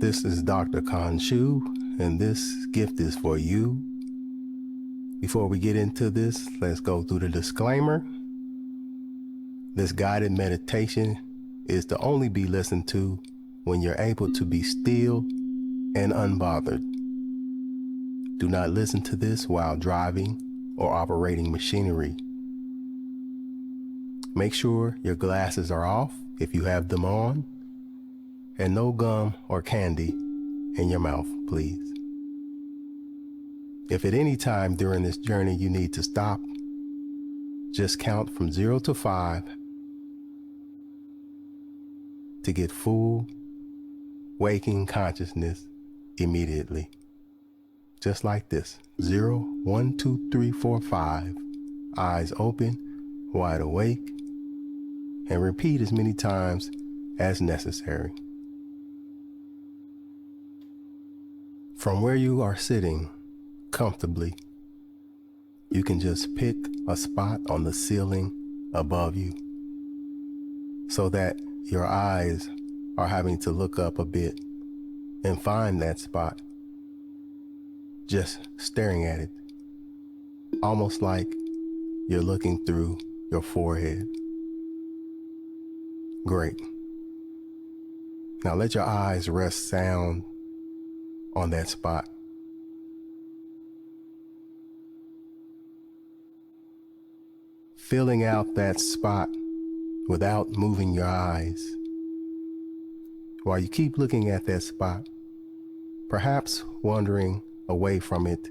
This is Dr. Khonshu, and this gift is for you. Before we get into this, let's go through the disclaimer. This guided meditation is to only be listened to when you're able to be still and unbothered. Do not listen to this while driving or operating machinery. Make sure your glasses are off if you have them on, and no gum or candy in your mouth, please. If at any time during this journey you need to stop, just count from 0 to 5 to get full waking consciousness immediately. Just like this. 0, 1, 2, 3, 4, 5. Eyes open, wide awake, and repeat as many times as necessary. From where you are sitting comfortably, you can just pick a spot on the ceiling above you so that your eyes are having to look up a bit and find that spot, just staring at it, almost like you're looking through your forehead. Great. Now let your eyes rest sound on that spot. Filling out that spot without moving your eyes. While you keep looking at that spot, perhaps wandering away from it,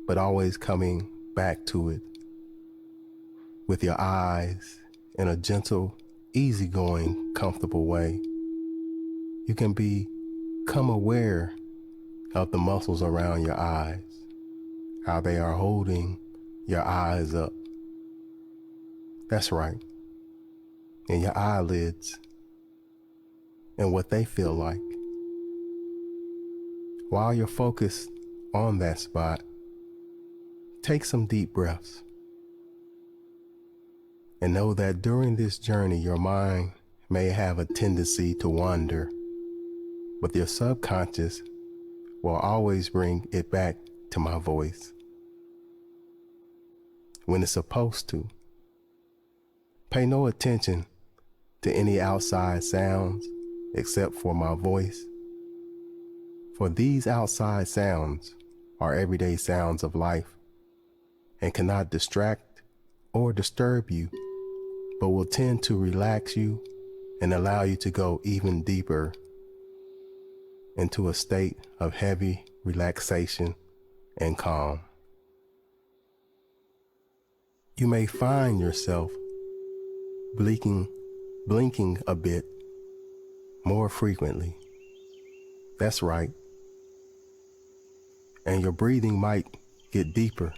but always coming back to it with your eyes in a gentle, easygoing, comfortable way. You can become aware of the muscles around your eyes, how they are holding your eyes up. That's right. And your eyelids and what they feel like. While you're focused on that spot, take some deep breaths and know that during this journey, your mind may have a tendency to wander, but your subconscious will always bring it back to my voice when it's supposed to. Pay no attention to any outside sounds except for my voice, for these outside sounds are everyday sounds of life and cannot distract or disturb you, but will tend to relax you and allow you to go even deeper into a state of heavy relaxation and calm. You may find yourself blinking a bit more frequently. That's right. And your breathing might get deeper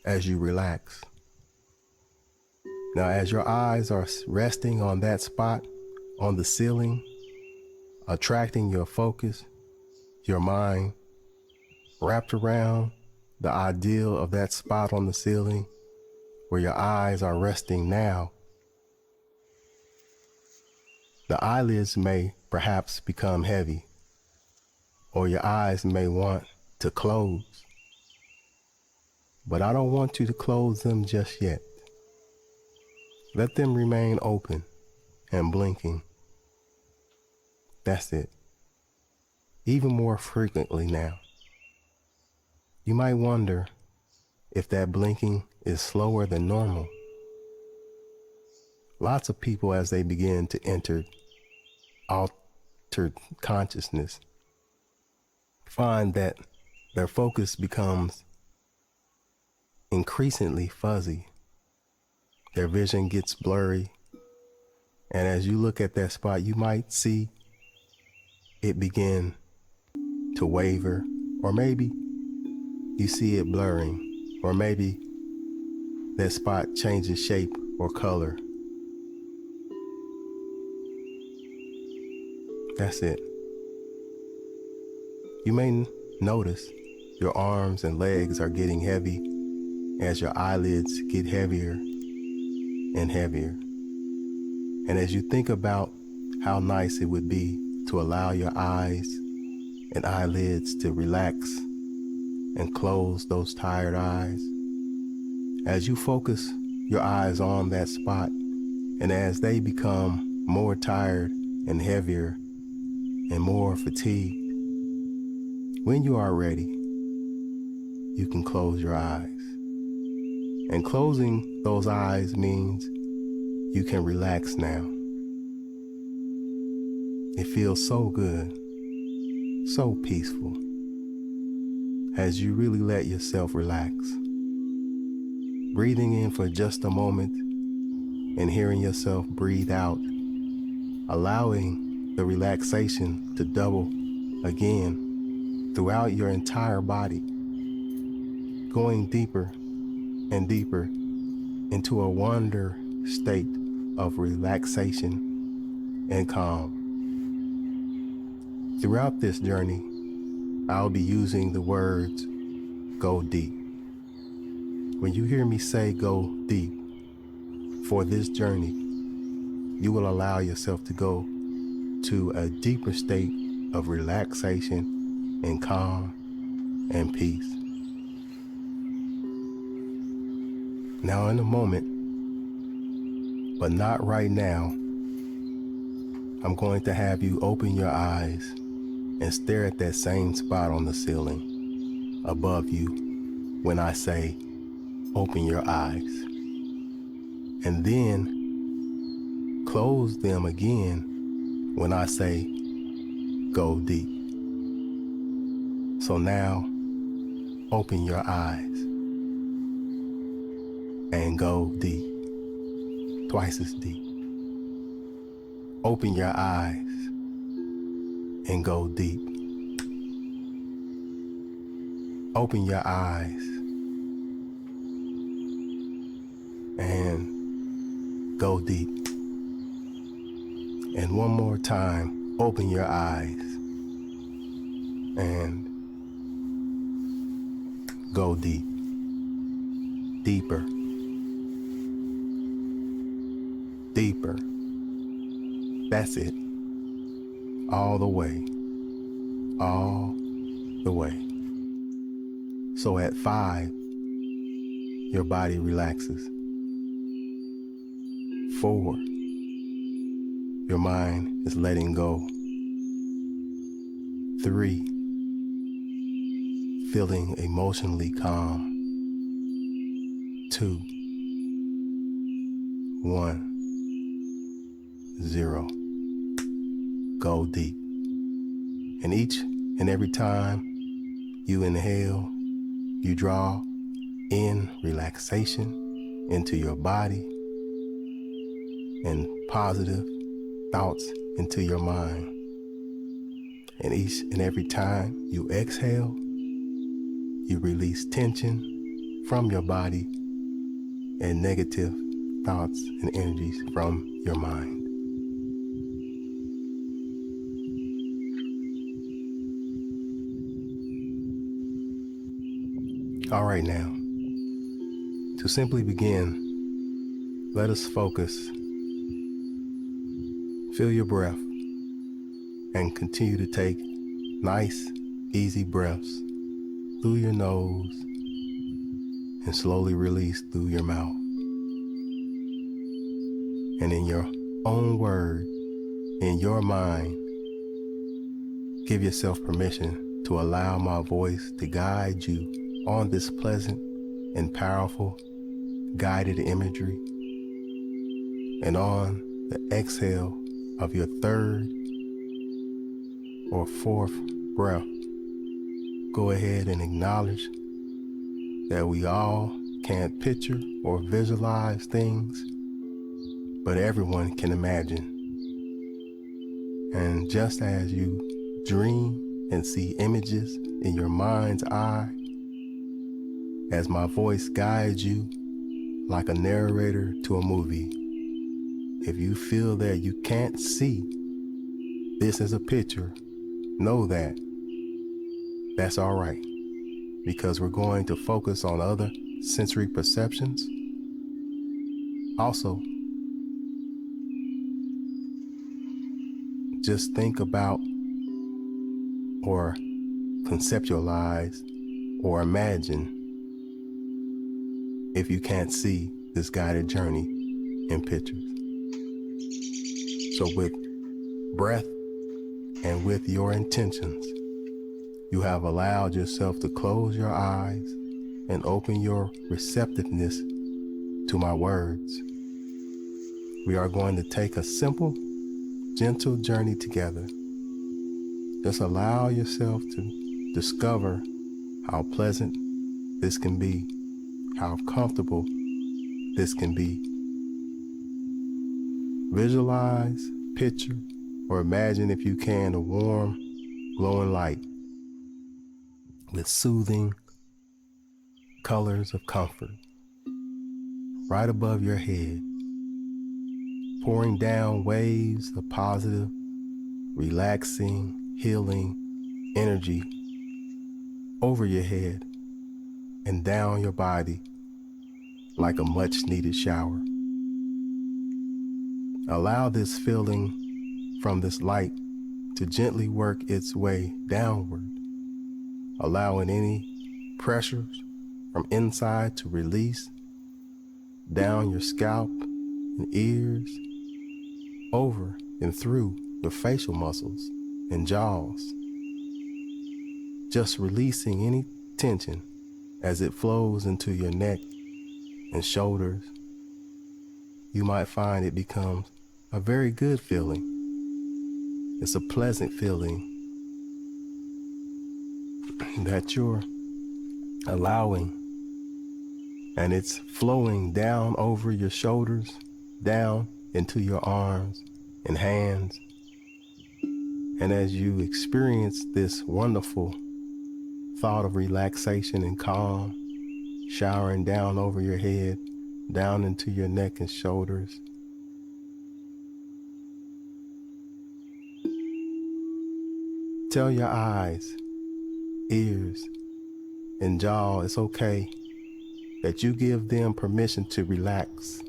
as you relax. Now, as your eyes are resting on that spot on the ceiling, attracting your focus, your mind wrapped around the ideal of that spot on the ceiling where your eyes are resting now, the eyelids may perhaps become heavy, or your eyes may want to close. But I don't want you to close them just yet. Let them remain open and blinking. That's it. Even more frequently now. You might wonder if that blinking is slower than normal. Lots of people, as they begin to enter altered consciousness, find that their focus becomes increasingly fuzzy. Their vision gets blurry. And as you look at that spot, you might see it begin to waver, or maybe you see it blurring, or maybe that spot changes shape or color. That's it. You may notice your arms and legs are getting heavy as your eyelids get heavier and heavier. And as you think about how nice it would be to allow your eyes and eyelids to relax and close those tired eyes. As you focus your eyes on that spot, and as they become more tired and heavier and more fatigued, when you are ready, you can close your eyes. And closing those eyes means you can relax now. It feels so good, so peaceful, as you really let yourself relax. Breathing in for just a moment and hearing yourself breathe out, allowing the relaxation to double again throughout your entire body, going deeper and deeper into a wonder state of relaxation and calm. Throughout this journey, I'll be using the words, go deep. When you hear me say go deep for this journey, you will allow yourself to go to a deeper state of relaxation and calm and peace. Now in a moment, but not right now, I'm going to have you open your eyes and stare at that same spot on the ceiling above you when I say, open your eyes. And then close them again when I say, go deep. So now, open your eyes and go deep, twice as deep. Open your eyes and go deep. Open your eyes and go deep. And one more time, open your eyes and go deep, deeper, deeper. That's it. All the way, all the way. So at 5, your body relaxes. 4, your mind is letting go. 3, feeling emotionally calm. 2, 1, 0. Go deep. And each and every time you inhale, you draw in relaxation into your body and positive thoughts into your mind. And each and every time you exhale, you release tension from your body and negative thoughts and energies from your mind. All right, now, to simply begin, let us focus. Feel your breath and continue to take nice, easy breaths through your nose and slowly release through your mouth. And in your own word, in your mind, give yourself permission to allow my voice to guide you on this pleasant and powerful guided imagery. And on the exhale of your 3rd or 4th breath, go ahead and acknowledge that we all can't picture or visualize things, but everyone can imagine. And just as you dream and see images in your mind's eye, as my voice guides you like a narrator to a movie, if you feel that you can't see this as a picture, know that that's all right, because we're going to focus on other sensory perceptions. Also, just think about or conceptualize or imagine if you can't see this guided journey in pictures. So with breath and with your intentions, you have allowed yourself to close your eyes and open your receptiveness to my words. We are going to take a simple, gentle journey together. Just allow yourself to discover how pleasant this can be, how comfortable this can be. Visualize, picture, or imagine if you can a warm, glowing light with soothing colors of comfort right above your head, pouring down waves of positive, relaxing, healing energy over your head and down your body like a much needed shower. Allow this feeling from this light to gently work its way downward, allowing any pressures from inside to release down your scalp and ears, over and through your facial muscles and jaws, just releasing any tension as it flows into your neck and shoulders. You might find it becomes a very good feeling. It's a pleasant feeling that you're allowing, and it's flowing down over your shoulders, down into your arms and hands. And as you experience this wonderful thought of relaxation and calm, showering down over your head, down into your neck and shoulders, tell your eyes, ears, and jaw it's okay, that you give them permission to relax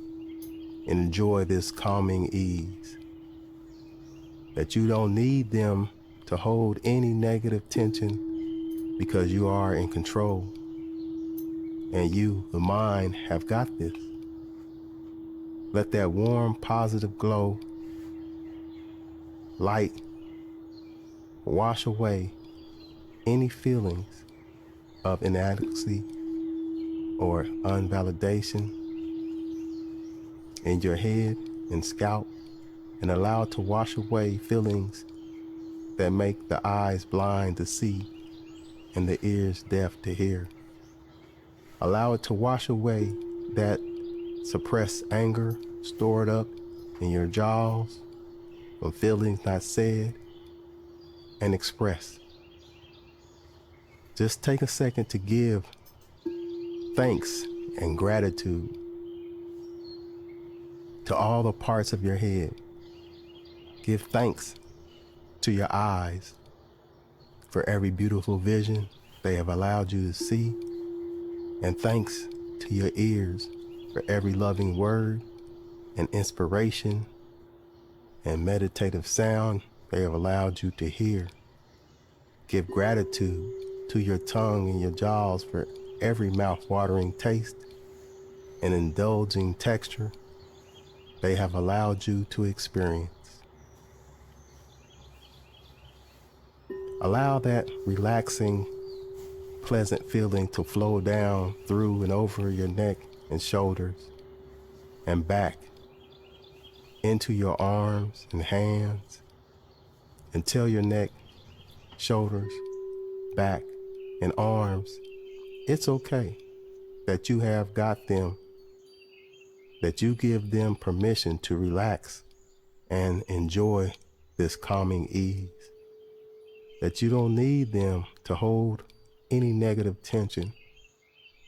and enjoy this calming ease, that you don't need them to hold any negative tension because you are in control, and you, the mind, have got this. Let that warm, positive glow, light, wash away any feelings of inadequacy or unvalidation in your head and scalp, and allow it to wash away feelings that make the eyes blind to see and the ears deaf to hear. Allow it to wash away that suppressed anger stored up in your jaws from feelings not said and expressed. Just take a second to give thanks and gratitude to all the parts of your head. Give thanks to your eyes for every beautiful vision they have allowed you to see, and thanks to your ears for every loving word and inspiration and meditative sound they have allowed you to hear. Give gratitude to your tongue and your jaws for every mouth-watering taste and indulging texture they have allowed you to experience. Allow that relaxing, pleasant feeling to flow down through and over your neck and shoulders and back into your arms and hands, until your neck, shoulders, back, and arms, it's okay that you have got them, that you give them permission to relax and enjoy this calming ease, that you don't need them to hold any negative tension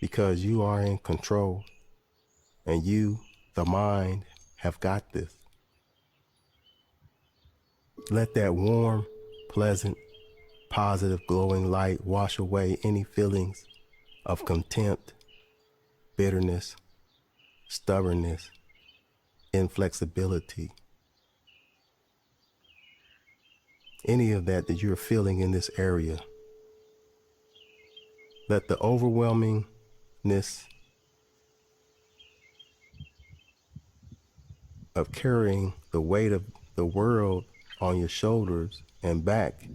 because you are in control and you, the mind, have got this. Let that warm, pleasant, positive, glowing light wash away any feelings of contempt, bitterness, stubbornness, inflexibility. any of that you're feeling in this area. Let the overwhelmingness of carrying the weight of the world on your shoulders and back,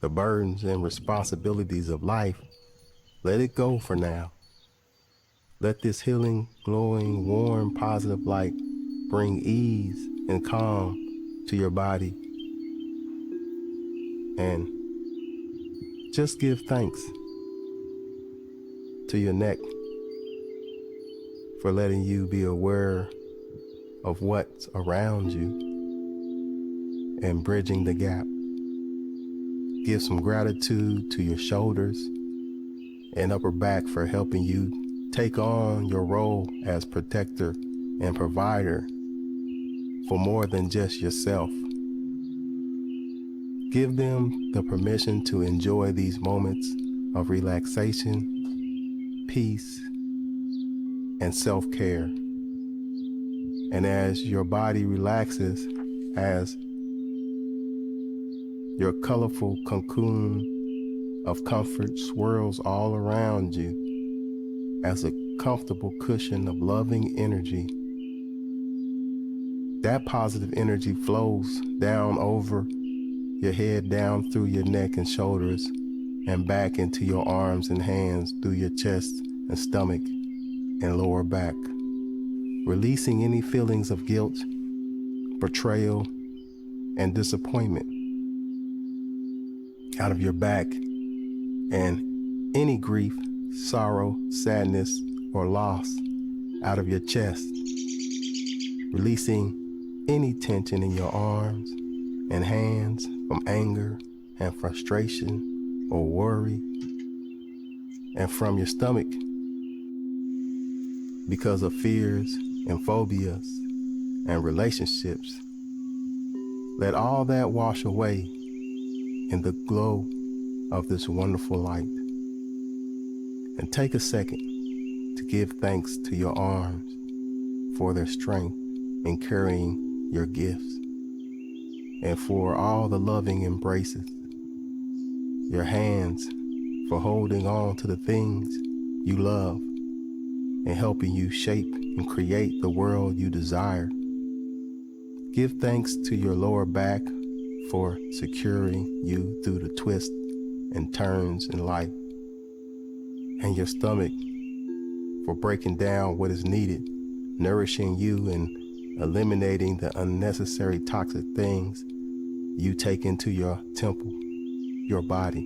the burdens and responsibilities of life, let it go for now. Let this healing, glowing, warm, positive light bring ease and calm to your body. And just give thanks to your neck for letting you be aware of what's around you and bridging the gap. Give some gratitude to your shoulders and upper back for helping you take on your role as protector and provider for more than just yourself. Give them the permission to enjoy these moments of relaxation, peace, and self-care. And as your body relaxes, as your colorful cocoon of comfort swirls all around you as a comfortable cushion of loving energy, that positive energy flows down over your head, down through your neck and shoulders, and back into your arms and hands, through your chest and stomach and lower back, releasing any feelings of guilt, betrayal, and disappointment out of your back, and any grief, sorrow, sadness, or loss out of your chest, releasing any tension in your arms and hands from anger and frustration or worry, and from your stomach because of fears and phobias and relationships. Let all that wash away in the glow of this wonderful light. And take a second to give thanks to your arms for their strength in carrying your gifts, and for all the loving embraces, your hands for holding on to the things you love and helping you shape and create the world you desire. Give thanks to your lower back for securing you through the twists and turns in life, and your stomach for breaking down what is needed, nourishing you and eliminating the unnecessary toxic things you take into your temple, your body.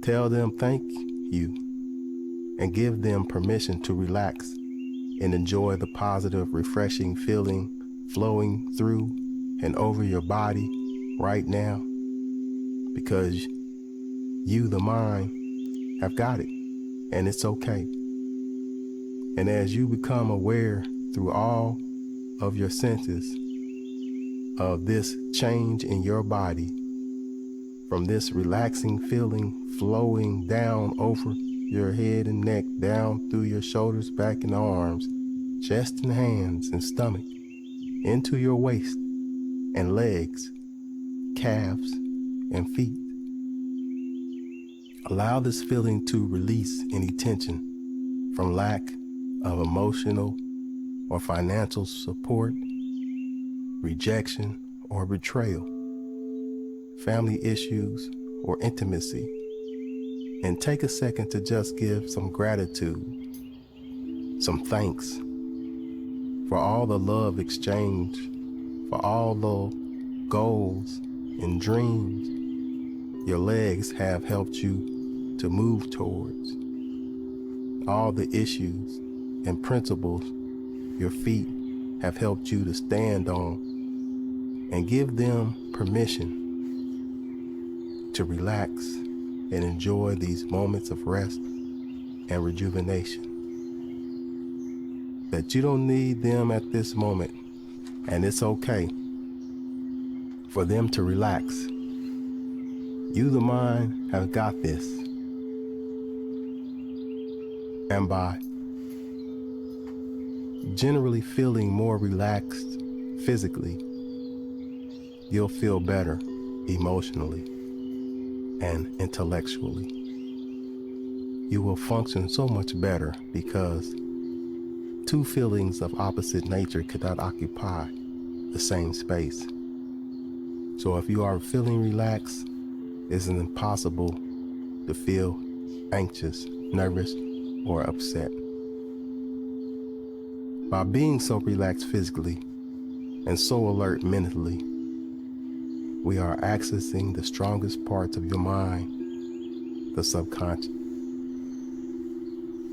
Tell them thank you and give them permission to relax and enjoy the positive, refreshing feeling flowing through and over your body right now, because you, the mind, have got it, and it's okay. And as you become aware through all of your senses of this change in your body, from this relaxing feeling flowing down over your head and neck, down through your shoulders, back and arms, chest and hands and stomach, into your waist and legs, calves and feet. Allow this feeling to release any tension from lack of emotional or financial support, rejection or betrayal, family issues or intimacy, and take a second to just give some gratitude, some thanks for all the love exchanged, for all the goals and dreams your legs have helped you to move towards, all the issues and principles your feet have helped you to stand on, and give them permission to relax and enjoy these moments of rest and rejuvenation. That you don't need them at this moment, and it's okay for them to relax. You, the mind, have got this. And by generally feeling more relaxed physically, you'll feel better emotionally and intellectually. You will function so much better because two feelings of opposite nature could not occupy the same space. So if you are feeling relaxed, it's impossible to feel anxious, nervous, or upset. By being so relaxed physically and so alert mentally, we are accessing the strongest parts of your mind, the subconscious.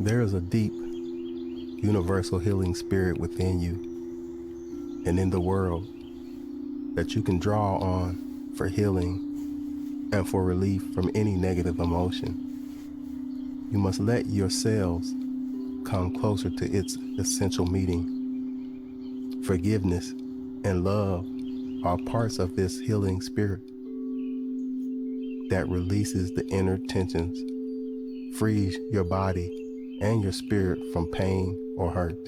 There is a deep, universal healing spirit within you and in the world that you can draw on for healing and for relief from any negative emotion. You must let your cells come closer to its essential meeting. Forgiveness and love are parts of this healing spirit that releases the inner tensions, frees your body and your spirit from pain or hurt.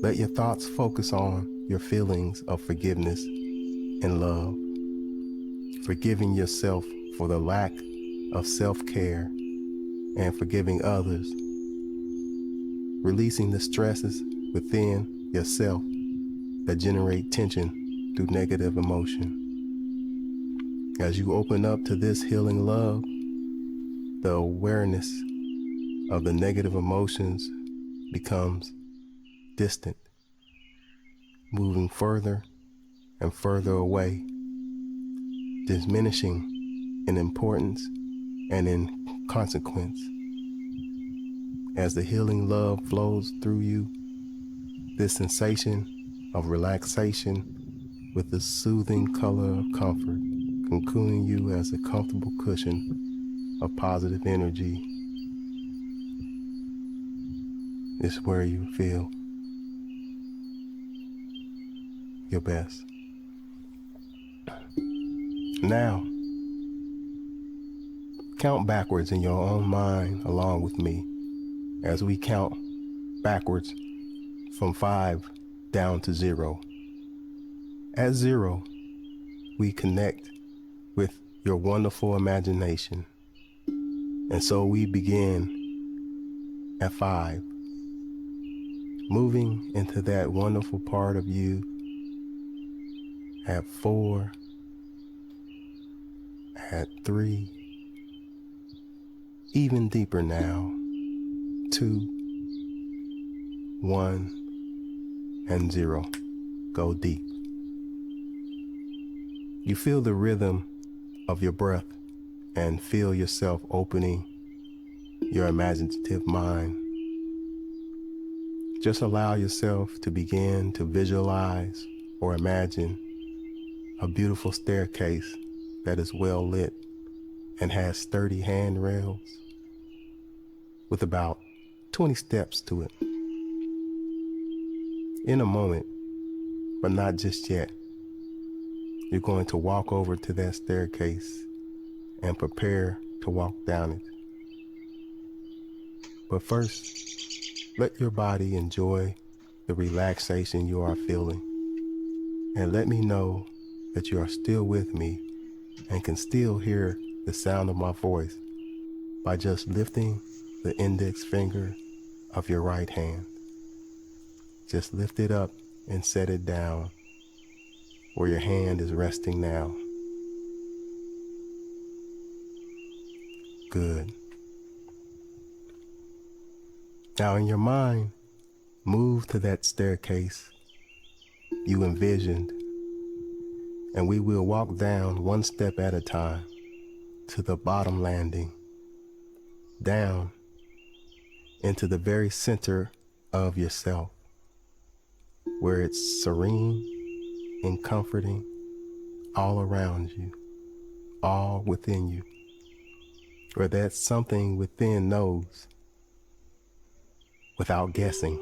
Let your thoughts focus on your feelings of forgiveness and love, forgiving yourself for the lack of self-care and forgiving others, releasing the stresses within yourself that generate tension through negative emotion. As you open up to this healing love, the awareness of the negative emotions becomes distant, moving further and further away, diminishing in importance and in consequence. As the healing love flows through you, this sensation of relaxation with the soothing color of comfort, cocooning you as a comfortable cushion of positive energy, is where you feel your best. Now, count backwards in your own mind along with me as we count backwards from 5 down to 0. At 0, we connect with your wonderful imagination. And so we begin at 5, moving into that wonderful part of you at 4, at 3, even deeper now, 2, 1, and 0. Go deep. You feel the rhythm of your breath and feel yourself opening your imaginative mind. Just allow yourself to begin to visualize or imagine a beautiful staircase that is well lit and has sturdy handrails with about 20 steps to it. In a moment, but not just yet, you're going to walk over to that staircase and prepare to walk down it. But first, let your body enjoy the relaxation you are feeling, and let me know that you are still with me and can still hear the sound of my voice by just lifting the index finger of your right hand. Just lift it up and set it down where your hand is resting now. Good. Now in your mind, move to that staircase you envisioned, and we will walk down one step at a time to the bottom landing, down into the very center of yourself, where it's serene and comforting all around you, all within you, where that something within knows without guessing.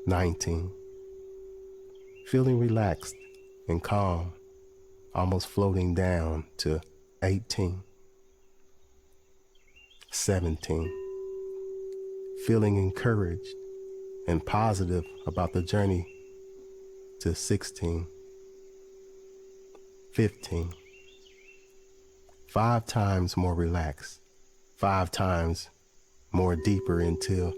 19. Feeling relaxed and calm, almost floating down to 18. 17. Feeling encouraged and positive about the journey to 16, 15. 5 times more relaxed, 5 times more deeper into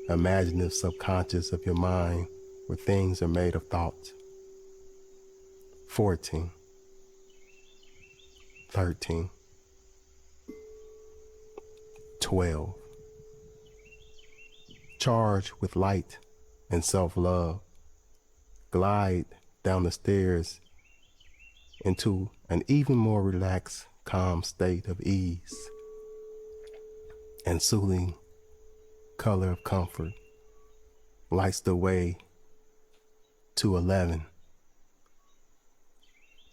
imaginative subconscious of your mind where things are made of thoughts. 14, 13, 12. Charged with light and self-love, glide down the stairs into an even more relaxed, calm state of ease and soothing color of comfort lights the way to 11,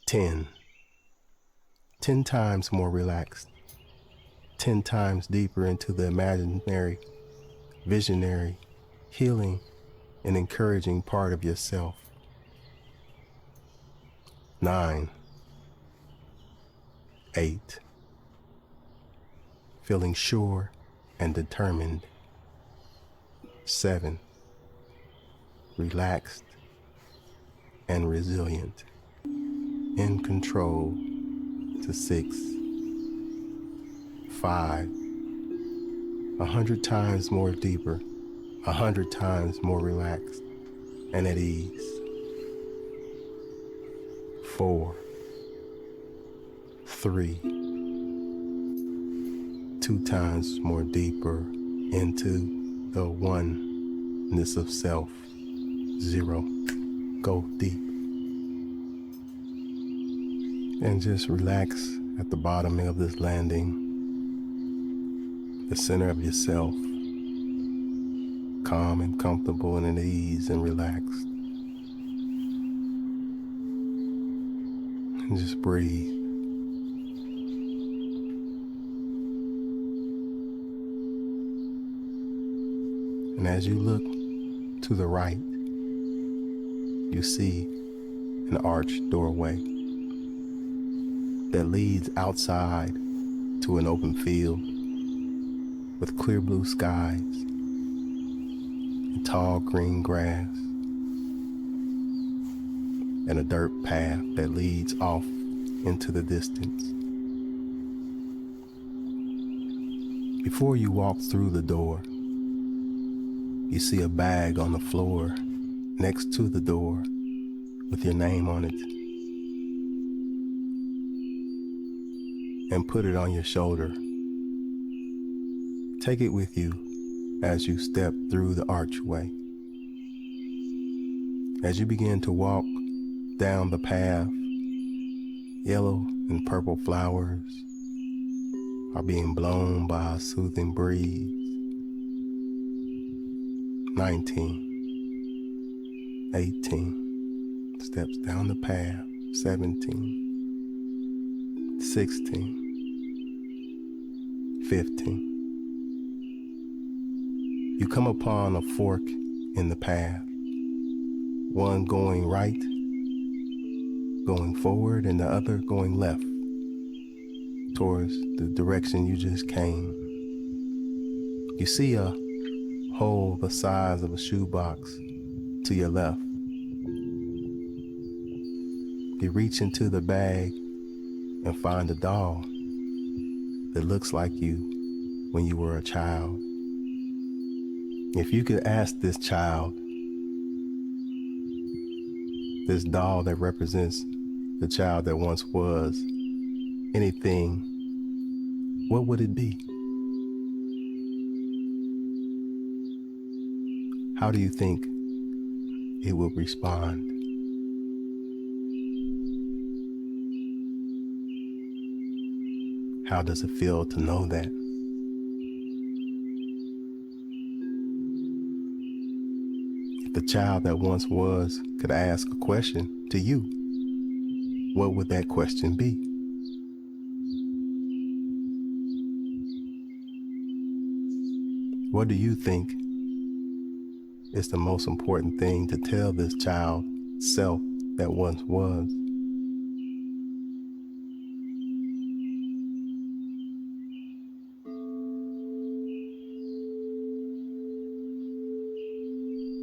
10 times more relaxed, 10 times deeper into the imaginary, visionary, healing, and encouraging part of yourself. 9, 8, feeling sure and determined. 7, relaxed and resilient, in control. To 6, 5, 100 times more deeper, 100 times more relaxed and at ease. 4, 3, 2 times more deeper into the oneness of self. 0, go deep. And just relax at the bottom of this landing, the center of yourself, calm and comfortable and at ease and relaxed. And just breathe. And as you look to the right, you see an arched doorway that leads outside to an open field with clear blue skies and tall green grass and a dirt path that leads off into the distance. Before you walk through the door, you see a bag on the floor next to the door with your name on it, and put it on your shoulder. Take it with you as you step through the archway. As you begin to walk down the path, yellow and purple flowers are being blown by a soothing breeze. 19, 18, steps down the path. 17, 16, 15. You come upon a fork in the path, one going right, going forward, and the other going left towards the direction you just came. You see a hole the size of a shoebox to your left. You reach into the bag and find a doll that looks like you when you were a child. If you could ask this child, this doll that represents the child that once was, anything, what would it be? How do you think it will respond? How does it feel to know that? If the child that once was could ask a question to you, what would that question be? What do you think is the most important thing to tell this child self that once was?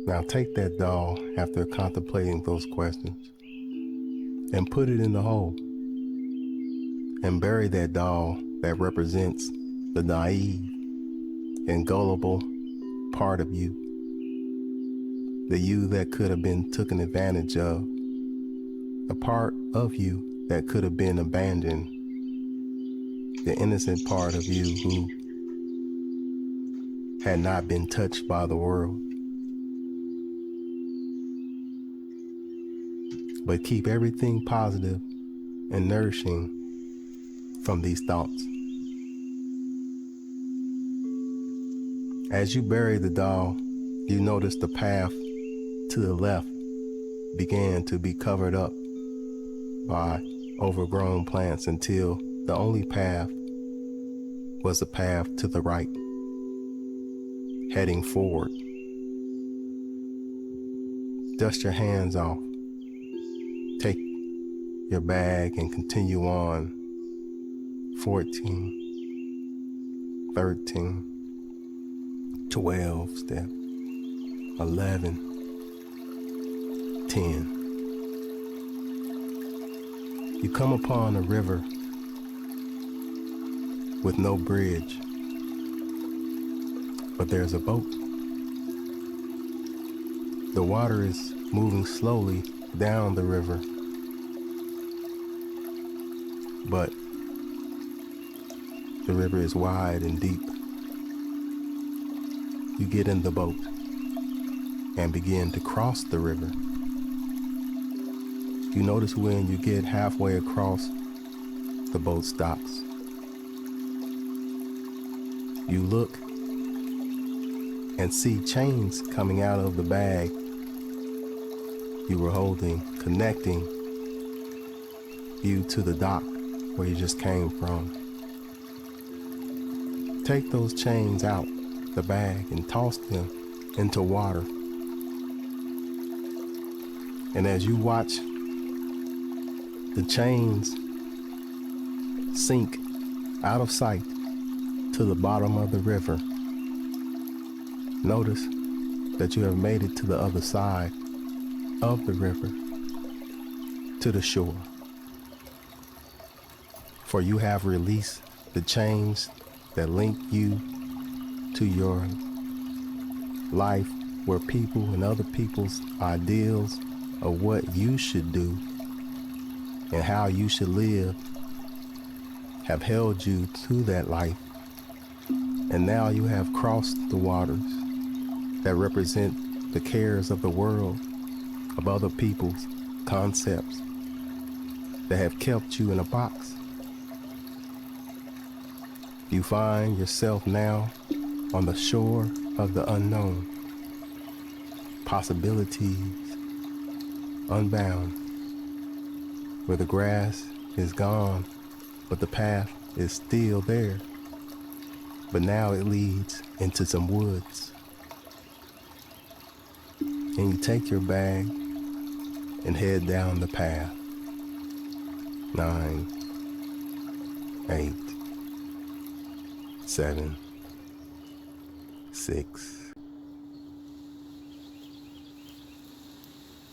Now take that doll after contemplating those questions and put it in the hole, and bury that doll that represents the naive and gullible part of you, the you that could have been taken advantage of, the part of you that could have been abandoned, the innocent part of you who had not been touched by the world. But keep everything positive and nourishing from these thoughts. As you bury the doll, you notice the path to the left began to be covered up by overgrown plants until the only path was the path to the right, heading forward. Dust your hands off. Take your bag and continue on. 14, 13, 12 step, 11, 10. You come upon a river with no bridge, but there's a boat. The water is moving slowly down the river, but the river is wide and deep. You get in the boat and begin to cross the river. You notice when you get halfway across, the boat stops. You look and see chains coming out of the bag you were holding, connecting you to the dock where you just came from. Take those chains out the bag and toss them into water. And as you watch the chains sink out of sight to the bottom of the river, notice that you have made it to the other side of the river, to the shore. For you have released the chains that link you to your life, where people and other people's ideals of what you should do and how you should live have held you to that life. And now you have crossed the waters that represent the cares of the world, of other people's concepts that have kept you in a box. You find yourself now on the shore of the unknown. Possibilities unbound, where the grass is gone, but the path is still there. But now it leads into some woods. And you take your bag and head down the path. 9, 8, 7, 6.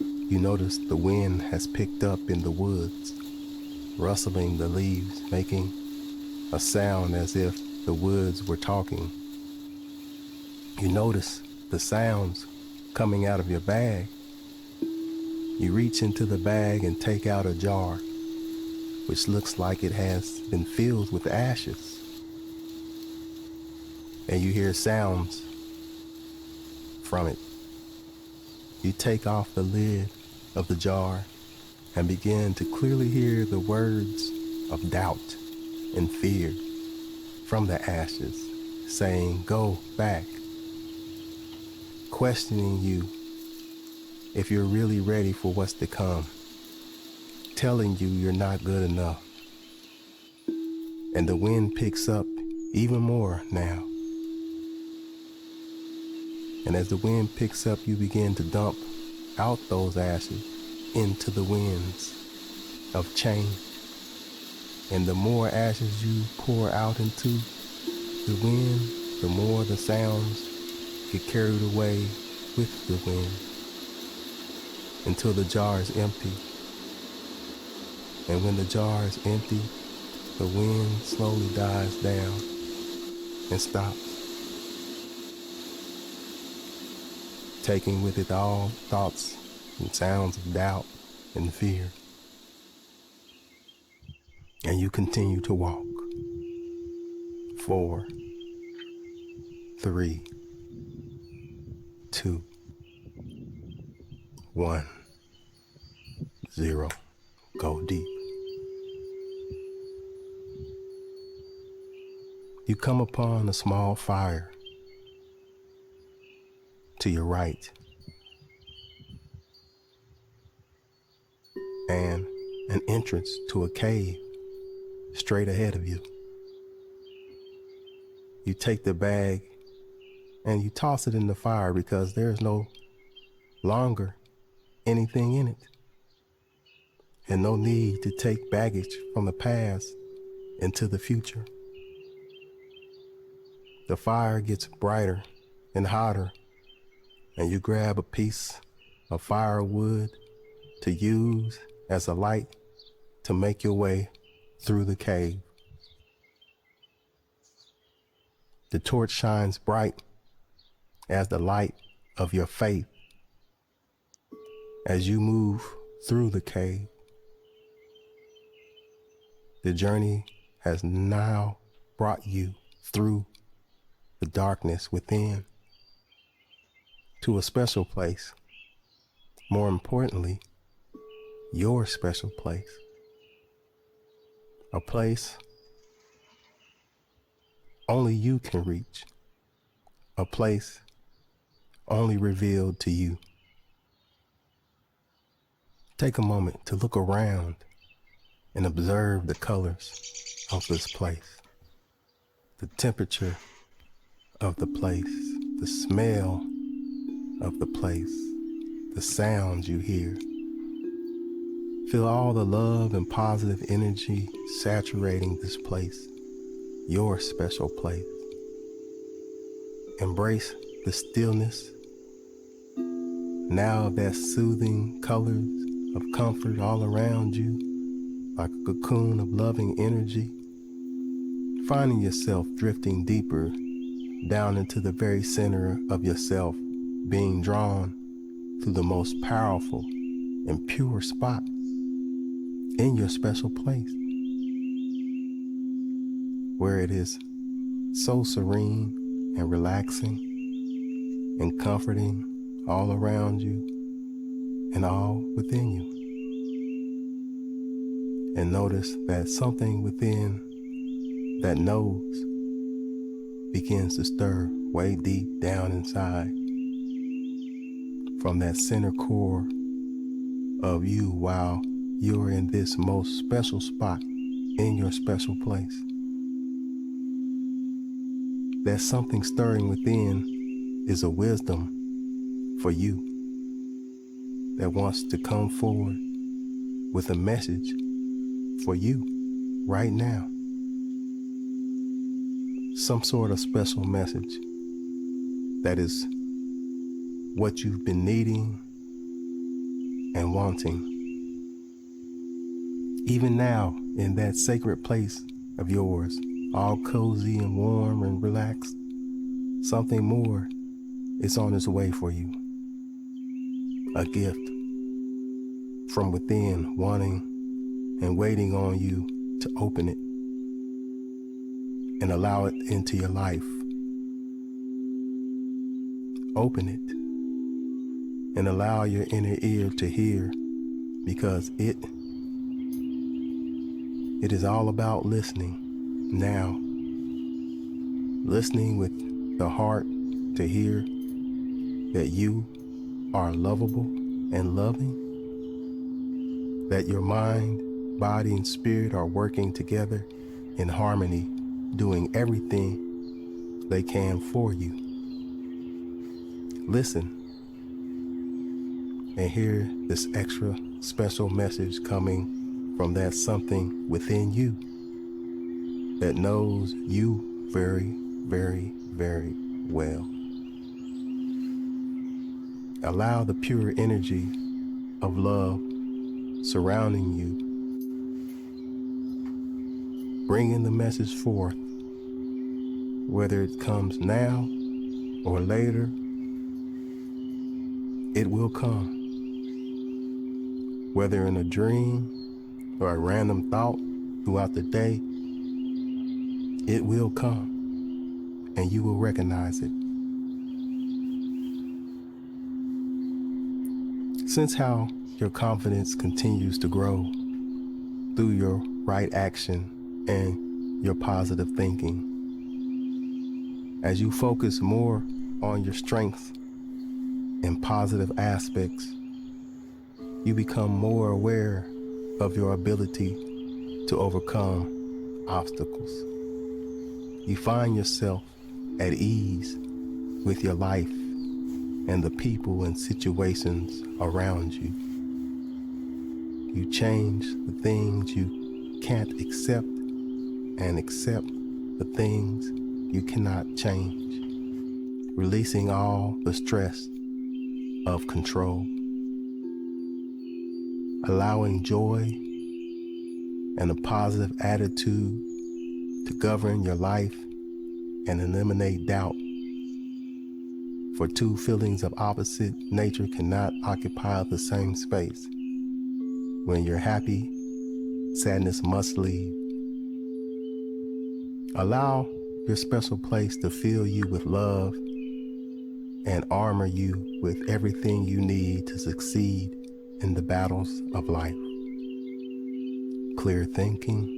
You notice the wind has picked up in the woods, rustling the leaves, making a sound as if the woods were talking. You notice the sounds coming out of your bag. You reach into the bag and take out a jar, which looks like it has been filled with ashes. And you hear sounds from it. You take off the lid of the jar and begin to clearly hear the words of doubt and fear from the ashes, saying, "Go back," questioning you if you're really ready for what's to come, telling you you're not good enough. And the wind picks up even more now. And as the wind picks up, you begin to dump out those ashes into the winds of change. And the more ashes you pour out into the wind, the more the sounds get carried away with the wind until the jar is empty. And when the jar is empty, the wind slowly dies down and stops, taking with it all thoughts and sounds of doubt and fear. And you continue to walk. 4, 3, 2, 1, 0. Go deep. You come upon a small fire to your right and an entrance to a cave straight ahead of you. You take the bag and you toss it in the fire because there's no longer anything in it, and no need to take baggage from the past into the future. The fire gets brighter and hotter, and you grab a piece of firewood to use as a light to make your way through the cave. The torch shines bright as the light of your faith as you move through the cave. The journey has now brought you through the darkness within to a special place. More importantly, your special place. A place only you can reach. A place only revealed to you. Take a moment to look around and observe the colors of this place, the temperature of the place, the smell of the place, the sounds you hear. Feel all the love and positive energy saturating this place, your special place. Embrace the stillness now of that soothing colors of comfort all around you, like a cocoon of loving energy, finding yourself drifting deeper down into the very center of yourself, being drawn through the most powerful and pure spot in your special place, where it is so serene and relaxing and comforting all around you and all within you. And notice that something within that knows begins to stir way deep down inside from that center core of you while you're in this most special spot in your special place. That something stirring within is a wisdom for you that wants to come forward with a message for you right now. Some sort of special message that is what you've been needing and wanting. Even now, in that sacred place of yours, all cozy and warm and relaxed, something more is on its way for you. A gift from within, wanting and waiting on you to open it and allow it into your life. Open it and allow your inner ear to hear, because it is all about listening now. Listening with the heart to hear that you are lovable and loving, that your mind, body, and spirit are working together in harmony, doing everything they can for you. Listen and hear this extra special message coming from that something within you that knows you very, very, very well. Allow the pure energy of love surrounding you, bringing the message forth, whether it comes now or later, it will come. Whether in a dream or a random thought throughout the day, it will come and you will recognize it. Sense how your confidence continues to grow through your right action and your positive thinking. As you focus more on your strengths and positive aspects, you become more aware of your ability to overcome obstacles. You find yourself at ease with your life and the people and situations around you. You change the things you can't accept and accept the things you cannot change, releasing all the stress of control, allowing joy and a positive attitude to govern your life and eliminate doubt. For two feelings of opposite nature cannot occupy the same space. When you're happy, sadness must leave. Allow your special place to fill you with love and armor you with everything you need to succeed in the battles of life. Clear thinking,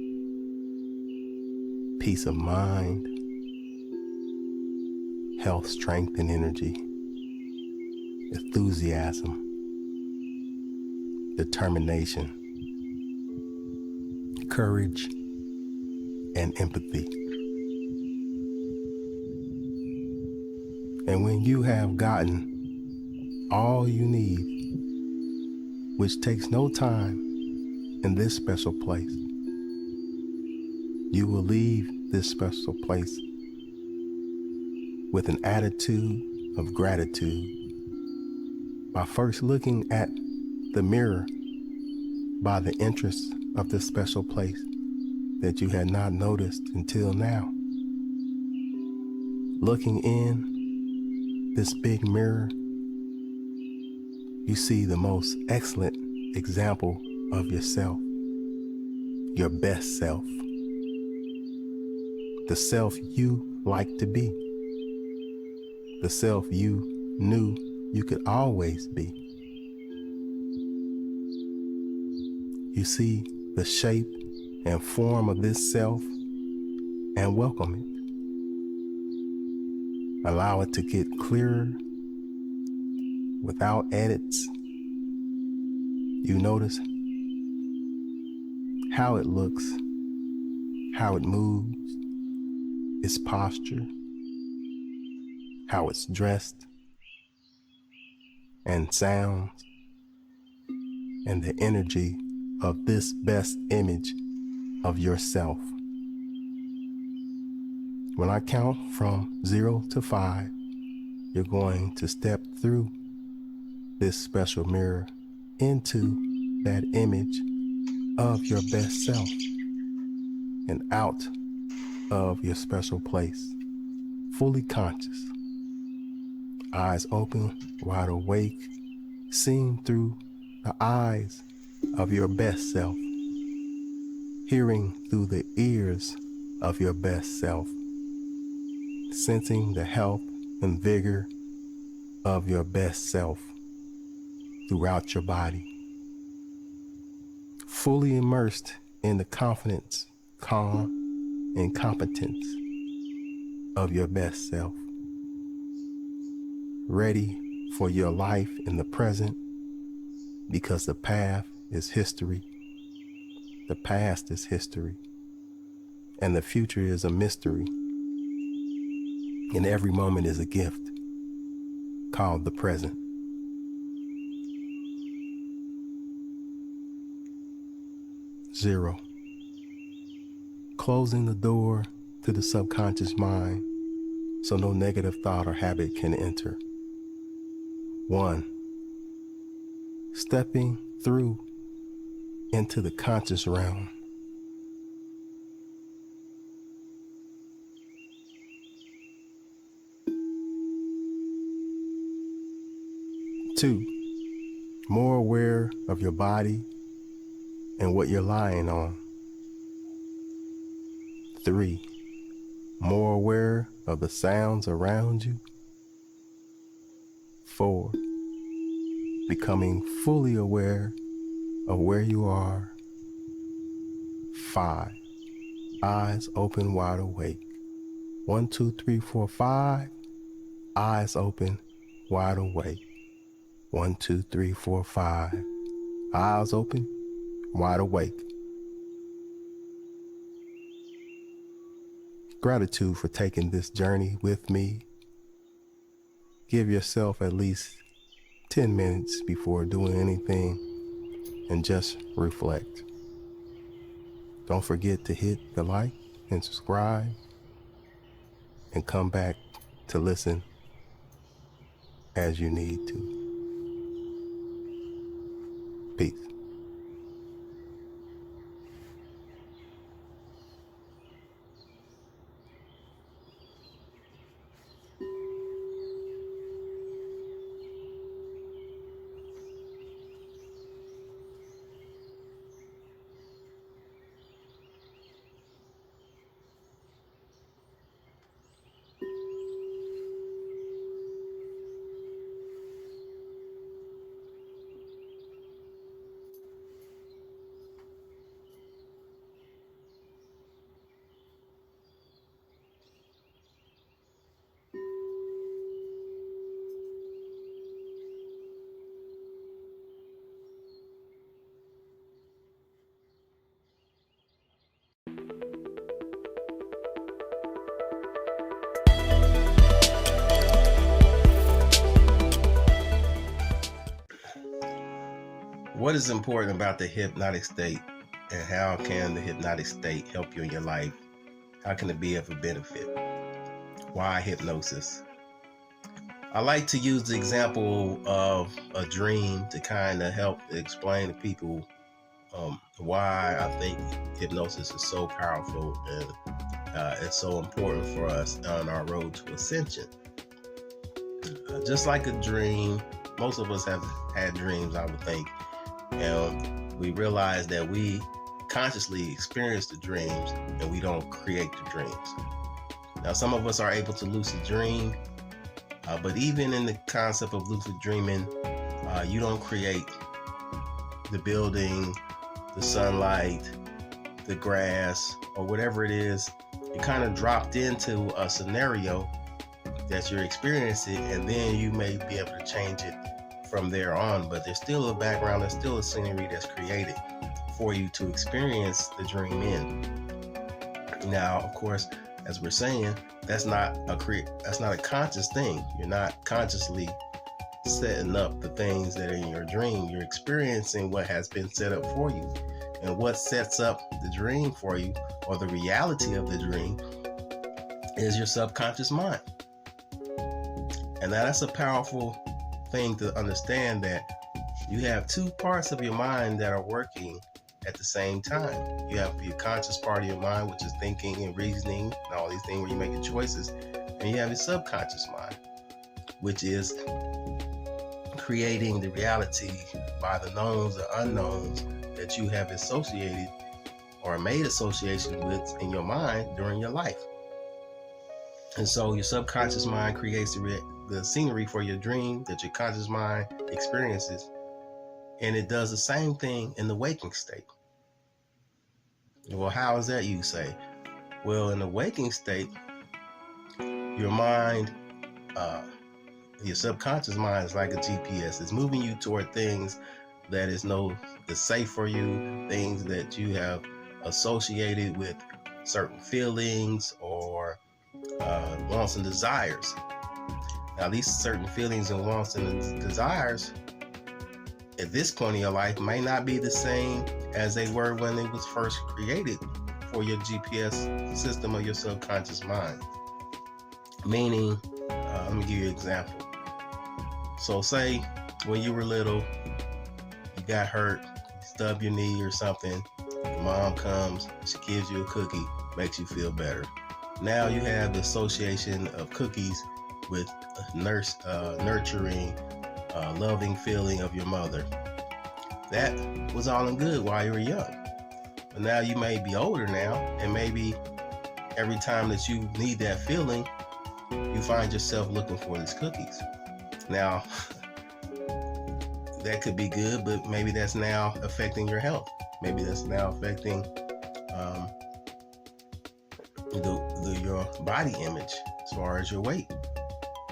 peace of mind, health, strength, and energy, enthusiasm, determination, courage, and empathy. And when you have gotten all you need, which takes no time in this special place, you will leave this special place with an attitude of gratitude by first looking at the mirror by the entrance of this special place that you had not noticed until now. Looking in this big mirror, you see the most excellent example of yourself, your best self, the self you like to be, the self you knew you could always be. You see the shape and form of this self and welcome it. Allow it to get clearer without edits. You notice how it looks, how it moves, its posture, how it's dressed and sounds, and the energy of this best image of yourself. When I count from 0 to 5, you're going to step through this special mirror into that image of your best self and out of your special place, fully conscious, eyes open, wide awake, seeing through the eyes of your best self, hearing through the ears of your best self, sensing the health and vigor of your best self throughout your body, fully immersed in the confidence, calm, and competence of your best self, ready for your life in the present, because the path is history, the past is history, and the future is a mystery, and every moment is a gift called the present. Zero. Closing the door to the subconscious mind so no negative thought or habit can enter. 1. stepping through into the conscious realm. Two, more aware of your body and what you're lying on. Three, more aware of the sounds around you. Four, becoming fully aware of where you are. Five, eyes open wide awake. 1, 2, 3, 4, 5, eyes open wide awake. 1, 2, 3, 4, 5, eyes open wide awake. Gratitude for taking this journey with me. Give yourself at least 10 minutes before doing anything and just reflect. Don't forget to hit the like and subscribe and come back to listen as you need to. Peace. What is important about the hypnotic state, and how can the hypnotic state help you in your life? How can it be of a benefit? Why hypnosis? I like to use the example of a dream to kind of help explain to people why I think hypnosis is so powerful and it's so important for us on our road to ascension. Just like a dream, most of us have had dreams, I would think. And we realize that we consciously experience the dreams and we don't create the dreams. Now, some of us are able to lucid dream, but even in the concept of lucid dreaming, you don't create the building, the sunlight, the grass, or whatever it is. You kind of dropped into a scenario that you're experiencing, and then you may be able to change it from there on, but there's still a background, there's still a scenery that's created for you to experience the dream in. Now, of course, as we're saying, that's not a conscious thing. You're not consciously setting up the things that are in your dream. You're experiencing what has been set up for you. And what sets up the dream for you, or the reality of the dream, is your subconscious mind. And that's a powerful thing to understand, that you have two parts of your mind that are working at the same time. You have your conscious part of your mind, which is thinking and reasoning and all these things where you're making choices. And you have your subconscious mind, which is creating the reality by the knowns or unknowns that you have associated or made association with in your mind during your life. And so your subconscious mind creates the scenery for your dream that your conscious mind experiences. And it does the same thing in the waking state. Well, how is that, you say? Well, in the waking state, your mind, your subconscious mind is like a GPS. It's moving you toward things that is safe for you, things that you have associated with certain feelings or wants and desires. Now, these certain feelings and wants and desires at this point in your life may not be the same as they were when it was first created for your GPS system of your subconscious mind. Meaning, let me give you an example. So say when you were little, got hurt, you stub your knee or something, your mom comes, she gives you a cookie, makes you feel better. Now you have the association of cookies with nurturing, loving feeling of your mother. That was all in good while you were young. But now you may be older now, and maybe every time that you need that feeling, you find yourself looking for these cookies. Now, that could be good, but maybe that's now affecting your health. Maybe that's now affecting your body image as far as your weight.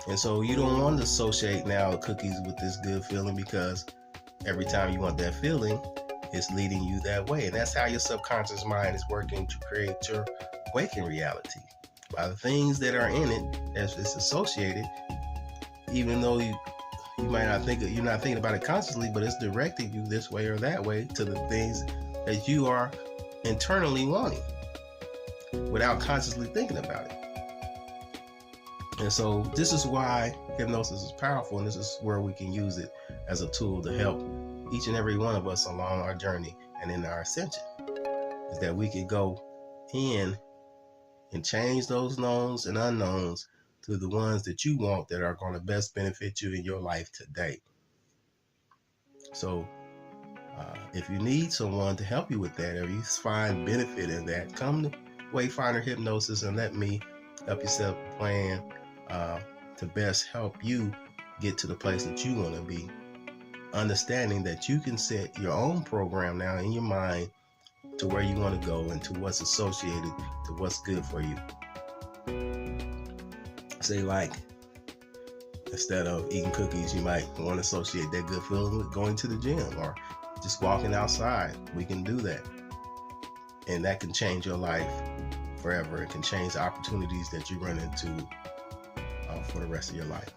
And so you don't want to associate now cookies with this good feeling, because every time you want that feeling, it's leading you that way. And that's how your subconscious mind is working to create your waking reality. By the things that are in it, as it's associated, even though you might not think, you're not thinking about it consciously, but it's directing you this way or that way to the things that you are internally wanting without consciously thinking about it. And so this is why hypnosis is powerful, and this is where we can use it as a tool to help each and every one of us along our journey and in our ascension, is that we can go in and change those knowns and unknowns to the ones that you want, that are going to best benefit you in your life today. So if you need someone to help you with that, or you find benefit in that, come to Wayfinder Hypnosis and let me help you set up a plan to best help you get to the place that you want to be. Understanding that you can set your own program now in your mind to where you want to go and to what's associated to what's good for you. Say, like, instead of eating cookies, you might want to associate that good feeling with going to the gym or just walking outside. We can do that. And that can change your life forever. It can change the opportunities that you run into for the rest of your life.